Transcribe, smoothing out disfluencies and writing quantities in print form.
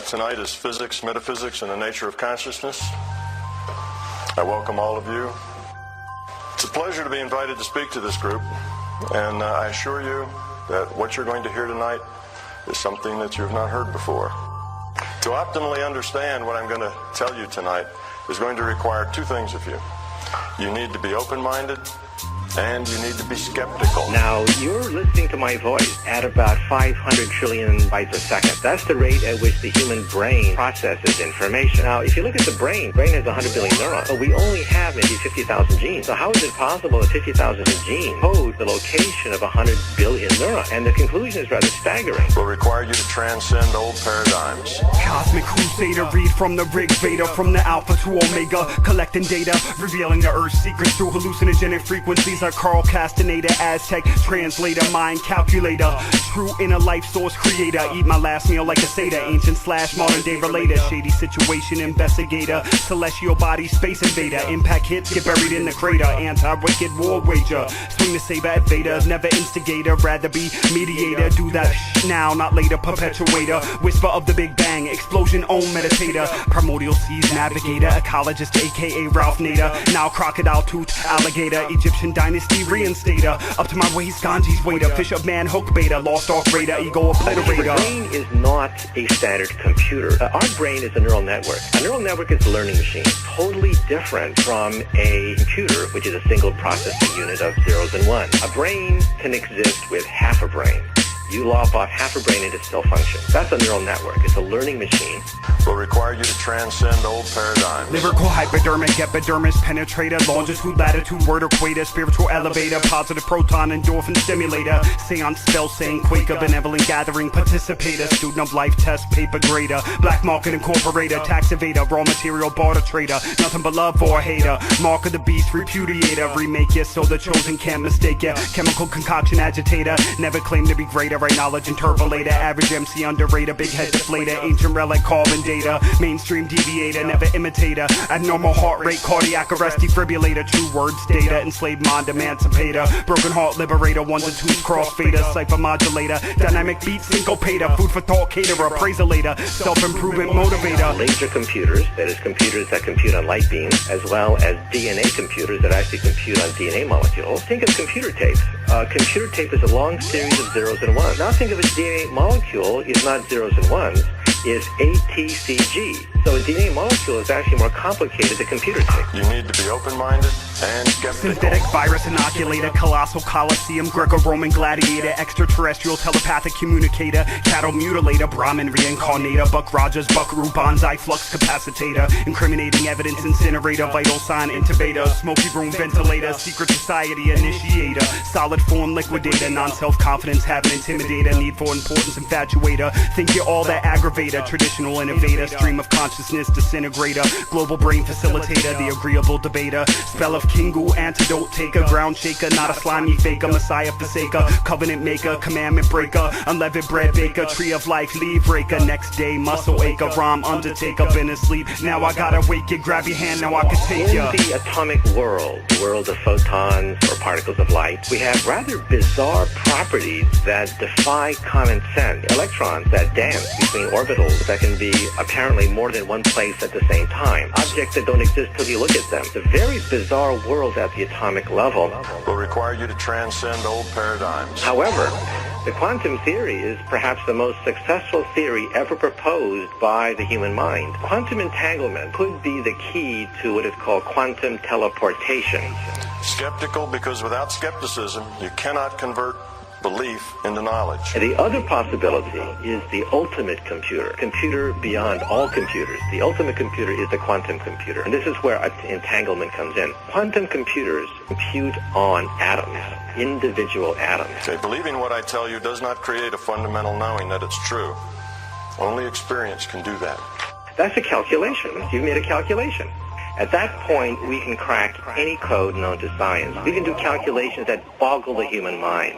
Tonight is physics, metaphysics, and the nature of consciousness. I welcome all of you. It's a pleasure to be invited to speak to this group, and I assure you that what you're going to hear tonight is something that you have not heard before. To optimally understand what I'm going to tell you tonight is going to require two things of you. You need to be open-minded, and you need to be skeptical. Now, you're listening to my voice at about 500 trillion bytes a second. That's the rate at which the human brain processes information. Now, if you look at the brain has 100 billion neurons, but we only have maybe 50,000 genes. So how is it possible that 50,000 genes code the location of 100 billion neurons? And the conclusion is rather staggering. It will require you to transcend old paradigms. Cosmic Crusader, read from the Rig Veda, from the Alpha to Omega, collecting data, revealing the Earth's secrets through hallucinogenic frequencies. Like Carl Castaneda, Aztec translator, mind calculator, true inner life source creator. Eat my last meal like a Seder, ancient / modern day related, shady situation investigator, celestial body space invader, impact hits get buried in the crater, anti-wicked war wager, swing the saber at Vader, never instigator, rather be mediator, do that now, not later, perpetuator, whisper of the Big Bang, explosion own meditator, primordial seas navigator, ecologist aka Ralph Nader, now crocodile tooth alligator, Egyptian dynasty reinstater, up to my waist Ganji's waiter, fish of man hook beta, lost ark raider, ego obliterator. The brain is not a standard computer. Our brain is a neural network. A neural network is a learning machine, totally different from a computer, which is a single processing unit of zeros and ones. A brain can exist with half a brain. You lop off half a brain and it still functions. That's a neural network. It's a learning machine. Will require you to transcend old paradigms. Lyrical hypodermic epidermis penetrator, longitude, latitude, word equator, spiritual elevator, positive proton endorphin stimulator, seance spell saying Quaker, benevolent gathering participator, student of life test paper grader, black market incorporator, tax evader, raw material barter trader, nothing but love for a hater, mark of the beast repudiator, remake ya so the chosen can't mistake ya, chemical concoction agitator, never claim to be greater, right knowledge interpolator, average MC underrated, big head deflator, ancient relic carbon data, mainstream deviator, never imitator, abnormal heart rate, cardiac arrest defibrillator, true words data, enslaved mind emancipator, broken heart liberator, ones and twos crossfader, cipher modulator, dynamic beat syncopator, food for thought caterer, praiselator, self-improvement motivator. Laser computers, that is computers that compute on light beams, as well as DNA computers that actually compute on DNA molecules. Think of computer tape. Computer tape is a long series of zeros and ones. Now think of a DNA molecule is not zeros and ones, is ATCG. So a DNA molecule is actually more complicated than computer tape. You need to be open-minded and skeptical. Synthetic virus inoculator, colossal coliseum, Greco-Roman gladiator, extraterrestrial telepathic communicator, cattle mutilator, Brahmin reincarnator, Buck Rogers, Buckaroo, bonsai flux capacitator, incriminating evidence incinerator, vital sign intubator, smoky room ventilator, secret society initiator, solid form liquidator, non-self-confidence having intimidator, need for importance infatuator, think you're all that aggravator, traditional innovator, stream of consciousness disintegrator, global brain facilitator, the agreeable debater, spell of Kingu, antidote taker, ground shaker, not a slimy faker, messiah forsaker, covenant maker, commandment breaker, unleavened bread baker, tree of life, leave breaker, next day muscle acher, rhyme undertaker, been asleep, now I gotta wake you, grab your hand, now I can take ya. In the atomic world, the world of photons or particles of light, we have rather bizarre properties that defy common sense. Electrons that dance between orbitals that can be apparently more than one place at the same time. Objects that don't exist till you look at them. It's a very bizarre world at the atomic level. Will require you to transcend old paradigms. However, the quantum theory is perhaps the most successful theory ever proposed by the human mind. Quantum entanglement could be the key to what is called quantum teleportation. Skeptical because without skepticism, you cannot convert belief into knowledge. And the other possibility is the ultimate computer beyond all computers. The ultimate computer is the quantum computer. And this is where entanglement comes in. Quantum computers compute on atoms, individual atoms. Okay, believing what I tell you does not create a fundamental knowing that it's true. Only experience can do that. That's a calculation. You've made a calculation. At that point, we can crack any code known to science. We can do calculations that boggle the human mind.